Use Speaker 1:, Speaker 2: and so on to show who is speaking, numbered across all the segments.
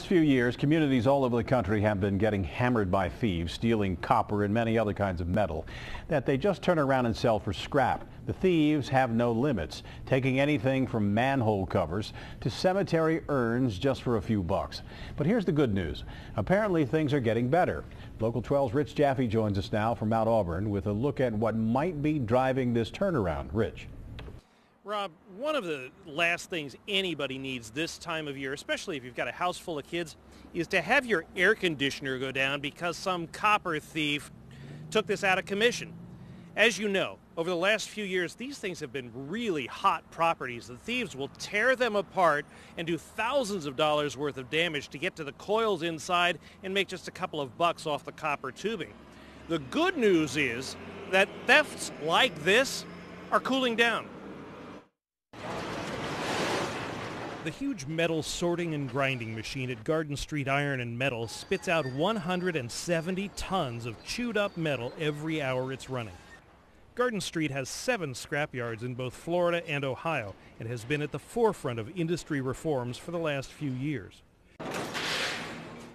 Speaker 1: Few years, communities all over the country have been getting hammered by thieves, stealing copper and many other kinds of metal that they just turn around and sell for scrap. The thieves have no limits, taking anything from manhole covers to cemetery urns just for a few bucks. But here's the good news. Apparently things are getting better. Local 12's Rich Jaffe joins us now from Mount Auburn with a look at what might be driving this turnaround. Rich.
Speaker 2: Rob, one of the last things anybody needs this time of year, especially if you've got a house full of kids, is to have your air conditioner go down because some copper thief took this out of commission. As you know, over the last few years, these things have been really hot properties. The thieves will tear them apart and do thousands of dollars worth of damage to get to the coils inside and make just a couple of bucks off the copper tubing. The good news is that thefts like this are cooling down. The huge metal sorting and grinding machine at Garden Street Iron and Metal spits out 170 tons of chewed up metal every hour it's running. Garden Street has 7 scrap yards in both Florida and Ohio and has been at the forefront of industry reforms for the last few years.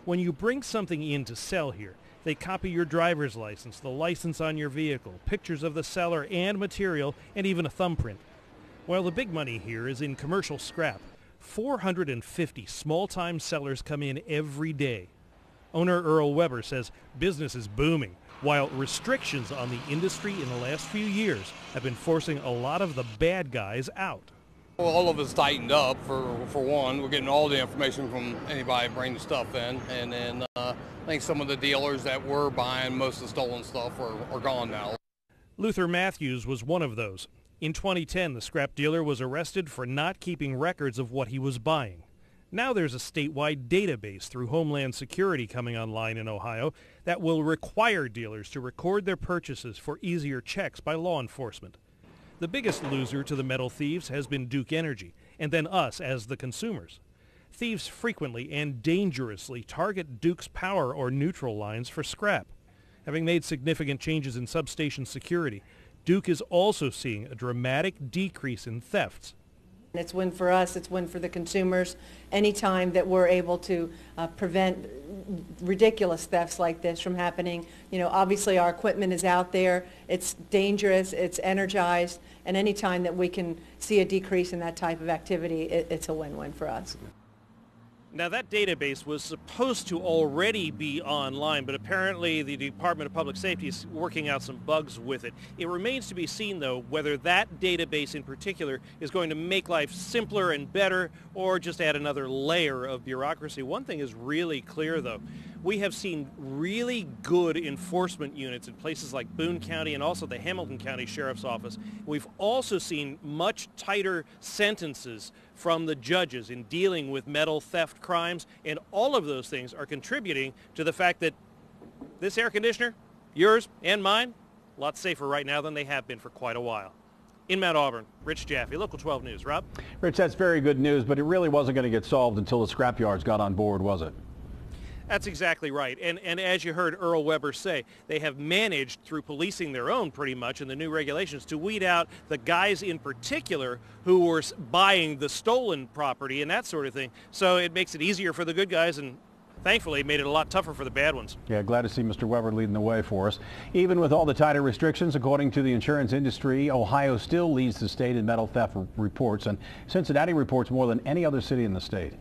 Speaker 2: When you bring something in to sell here, they copy your driver's license, the license on your vehicle, pictures of the seller and material, and even a thumbprint. While the big money here is in commercial scrap, 450 small-time sellers come in every day. Owner Earl Weber says business is booming, while restrictions on the industry in the last few years have been forcing a lot of the bad guys out.
Speaker 3: Well, all of it's tightened up, for one. We're getting all the information from anybody bringing stuff in, and then I think some of the dealers that were buying most of the stolen stuff are gone now.
Speaker 2: Luther Matthews was one of those. In 2010, the scrap dealer was arrested for not keeping records of what he was buying. Now there's a statewide database through Homeland Security coming online in Ohio that will require dealers to record their purchases for easier checks by law enforcement. The biggest loser to the metal thieves has been Duke Energy, and then us as the consumers. Thieves frequently and dangerously target Duke's power or neutral lines for scrap. Having made significant changes in substation security, Duke is also seeing a dramatic decrease in thefts.
Speaker 4: It's win for us, it's win for the consumers. Anytime that we're able to prevent ridiculous thefts like this from happening, obviously our equipment is out there, it's dangerous, it's energized, and anytime that we can see a decrease in that type of activity, it's a win-win for us.
Speaker 2: Now, that database was supposed to already be online, but apparently the Department of Public Safety is working out some bugs with it. It remains to be seen, though, whether that database in particular is going to make life simpler and better or just add another layer of bureaucracy. One thing is really clear, though. We have seen really good enforcement units in places like Boone County and also the Hamilton County Sheriff's Office. We've also seen much tighter sentences from the judges in dealing with metal theft crimes, and all of those things are contributing to the fact that this air conditioner, yours and mine, a lot safer right now than they have been for quite a while. In Mount Auburn, Rich Jaffe, Local 12 News. Rob?
Speaker 1: Rich, that's very good news, but it really wasn't going to get solved until the scrapyards got on board, was it?
Speaker 2: That's exactly right. And as you heard Earl Weber say, they have managed through policing their own pretty much in the new regulations to weed out the guys in particular who were buying the stolen property and that sort of thing. So it makes it easier for the good guys and thankfully made it a lot tougher for the bad ones.
Speaker 1: Yeah, glad to see Mr. Weber leading the way for us. Even with all the tighter restrictions, according to the insurance industry, Ohio still leads the state in metal theft reports, and Cincinnati reports more than any other city in the state.